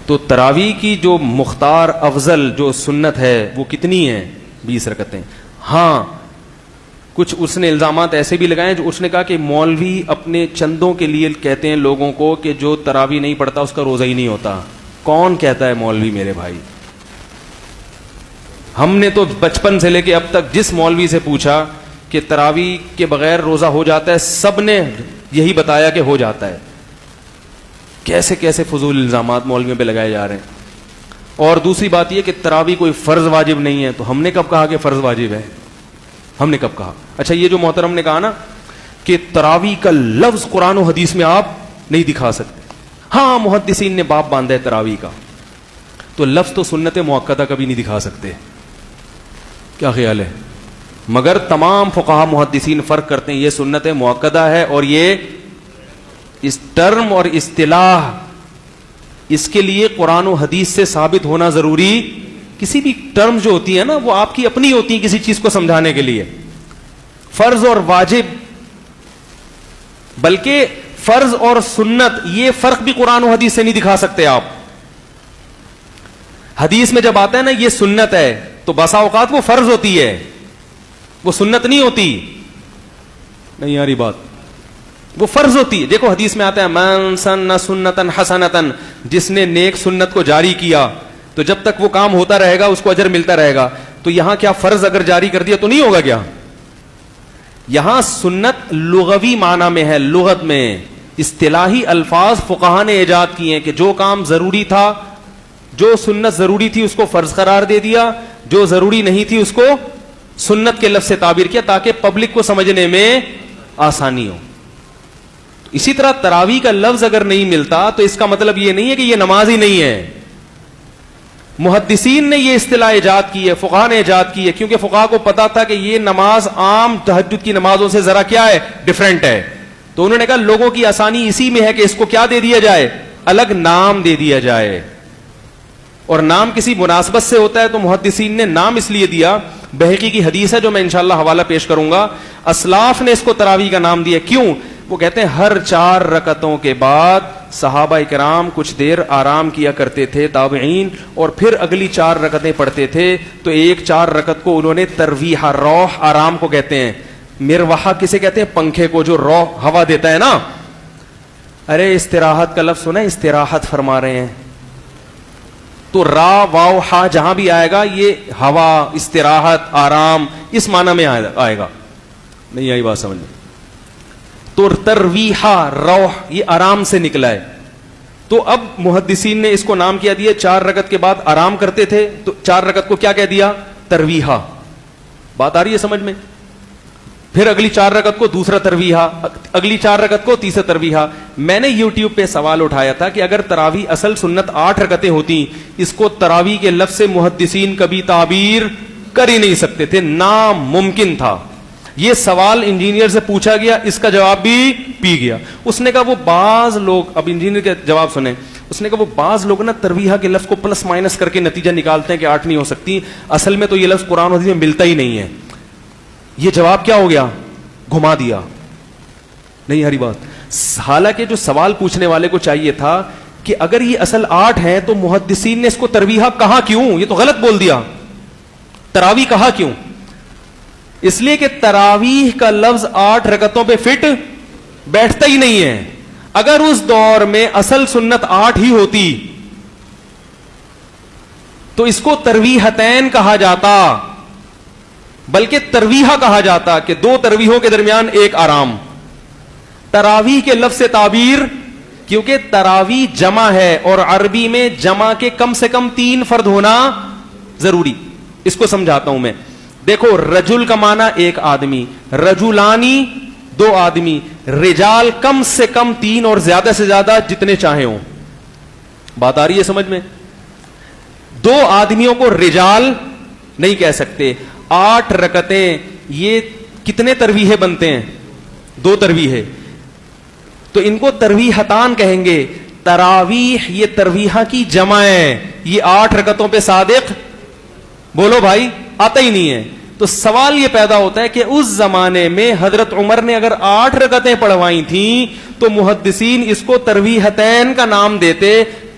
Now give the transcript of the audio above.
تو تراویح کی جو مختار افضل جو سنت ہے وہ کتنی ہے؟ 20 رکعتیں. ہاں کچھ اس نے الزامات ایسے بھی لگائے جو اس نے کہا کہ مولوی اپنے چندوں کے لیے کہتے ہیں لوگوں کو کہ جو تراویح نہیں پڑھتا اس کا روزہ ہی نہیں ہوتا. کون کہتا ہے مولوی میرے بھائی؟ ہم نے تو بچپن سے لے کے اب تک جس مولوی سے پوچھا کہ تراویح کے بغیر روزہ ہو جاتا ہے, سب نے یہی بتایا کہ ہو جاتا ہے. کیسے کیسے فضول الزامات مولویوں پہ لگائے جا رہے ہیں. اور دوسری بات یہ کہ تراویح کوئی فرض واجب نہیں ہے, تو ہم نے کب کہا کہ فرض واجب ہے؟ ہم نے کب کہا؟ اچھا یہ جو محترم نے کہا نا کہ تراویح کا لفظ قرآن و حدیث میں آپ نہیں دکھا سکتے, ہاں محدثین نے باب باندھا ہے تراویح کا, تو لفظ تو سنت مؤکدہ کبھی نہیں دکھا سکتے. کیا خیال ہے؟ مگر تمام فقہا محدثین فرق کرتے ہیں, یہ سنت مؤکدہ ہے اور یہ اس ٹرم اور اصطلاح اس کے لیے قرآن و حدیث سے ثابت ہونا ضروری. کسی بھی ٹرم جو ہوتی ہے نا وہ آپ کی اپنی ہوتی ہیں کسی چیز کو سمجھانے کے لیے. فرض اور واجب, بلکہ فرض اور سنت یہ فرق بھی قرآن و حدیث سے نہیں دکھا سکتے آپ. حدیث میں جب آتا ہے نا یہ سنت ہے تو بسا اوقات وہ فرض ہوتی ہے, وہ سنت نہیں ہوتی. نہیں یاری بات, وہ فرض ہوتی ہے. دیکھو حدیث میں آتا ہے من سن سنتن حسنتن, جس نے نیک سنت کو جاری کیا تو جب تک وہ کام ہوتا رہے گا اس کو اجر ملتا رہے گا. تو یہاں کیا فرض اگر جاری کر دیا تو نہیں ہوگا کیا؟ یہاں سنت لغوی معنی میں ہے, لغت میں اصطلاحی الفاظ فقہا نے ایجاد کیے ہیں کہ جو کام ضروری تھا, جو سنت ضروری تھی اس کو فرض قرار دے دیا, جو ضروری نہیں تھی اس کو سنت کے لفظ سے تعبیر کیا تاکہ پبلک کو سمجھنے میں آسانی ہو. اسی طرح تراویح کا لفظ اگر نہیں ملتا تو اس کا مطلب یہ نہیں ہے کہ یہ نماز ہی نہیں ہے. محدثین نے یہ اصطلاح ایجاد کی ہے, فقہا نے ایجاد کی ہے, کیونکہ فقہا کو پتا تھا کہ یہ نماز عام تہجد کی نمازوں سے ذرا کیا ہے, ڈیفرنٹ ہے. تو انہوں نے کہا لوگوں کی آسانی اسی میں ہے کہ اس کو کیا دے دیا جائے, الگ نام دے دیا جائے. اور نام کسی مناسبت سے ہوتا ہے تو محدثین نے نام اس لیے دیا. بہقی کی حدیث ہے جو میں انشاءاللہ حوالہ پیش کروں گا, اسلاف نے اس کو تراویح کا نام دیا. کیوں؟ وہ کہتے ہیں ہر 4 رکعتوں کے بعد صحابہ کرام کچھ دیر آرام کیا کرتے تھے, تابعین, اور پھر اگلی 4 رکعتیں پڑھتے تھے. تو ایک 4 رکعت کو انہوں نے ترویح, روح آرام کو کہتے ہیں. مروحہ کسے کہتے ہیں؟ پنکھے کو جو روح ہوا دیتا ہے نا. ارے استراحت کا لفظ سنا ہے, استراحت فرما رہے ہیں تو را واو ہا جہاں بھی آئے گا یہ ہوا, استراحت, آرام اس معنی میں آئے گا. نہیں آئی بات سمجھ میں؟ تو ترویحا روح یہ آرام سے نکلا ہے. تو اب محدثین نے اس کو نام کیا دیا, 4 رکعت کے بعد آرام کرتے تھے تو 4 رکعت کو کیا کہہ دیا؟ ترویحا. بات آ رہی ہے سمجھ میں؟ پھر اگلی 4 رکعت کو دوسرا ترویحا, اگلی 4 رکعت کو تیسرا ترویحا. میں نے یوٹیوب پہ سوال اٹھایا تھا کہ اگر تراویح اصل سنت 8 رکعتیں ہوتی, اس کو تراویح کے لفظ سے محدثین کبھی تعبیر کر ہی نہیں سکتے تھے, ناممکن تھا. یہ سوال انجینئر سے پوچھا گیا, اس کا جواب بھی پی گیا. اس نے کہا وہ بعض لوگ, اب انجینئر کا جواب سنیں, اس نے کہا وہ بعض لوگ نا ترویحا کے لفظ کو پلس مائنس کر کے نتیجہ نکالتے ہیں کہ 8 نہیں ہو سکتی, اصل میں تو یہ لفظ قرآن و حدیث میں ملتا ہی نہیں ہے. یہ جواب کیا ہو گیا؟ گھما دیا. نہیں ہری بات. حالانکہ جو سوال پوچھنے والے کو چاہیے تھا کہ اگر یہ اصل 8 ہے تو محدثین نے اس کو ترویحا کہا کیوں؟ یہ تو غلط بول دیا. تراویح کہا کیوں؟ اس لیے کہ تراویح کا لفظ 8 رکعتوں پہ فٹ بیٹھتا ہی نہیں ہے. اگر اس دور میں اصل سنت 8 ہی ہوتی تو اس کو ترویحتین کہا جاتا, بلکہ ترویحا کہا جاتا کہ 2 ترویحوں کے درمیان ایک آرام. تراویح کے لفظ سے تعبیر, کیونکہ تراویح جمع ہے اور عربی میں جمع کے کم سے کم 3 فرد ہونا ضروری. اس کو سمجھاتا ہوں میں. دیکھو رجل کا معنی ایک آدمی, رجولانی 2 آدمی, رجال کم سے کم 3 اور زیادہ سے زیادہ جتنے چاہے ہوں. بات آ رہی ہے سمجھ میں؟ 2 آدمیوں کو رجال نہیں کہہ سکتے. 8 رکعتیں یہ کتنے ترویحے بنتے ہیں؟ 2 ترویحے, تو ان کو ترویحتان کہیں گے. تراویح یہ ترویحہ کی جمع ہے, یہ 8 رکعتوں پہ صادق بولو بھائی آتا ہی نہیں ہے. تو سوال یہ پیدا ہوتا ہے کہ اس زمانے میں حضرت عمر نے اگر 8 رکعتیں پڑھوائی تھیں تو محدثین اس کو ترویحتین کا نام دیتے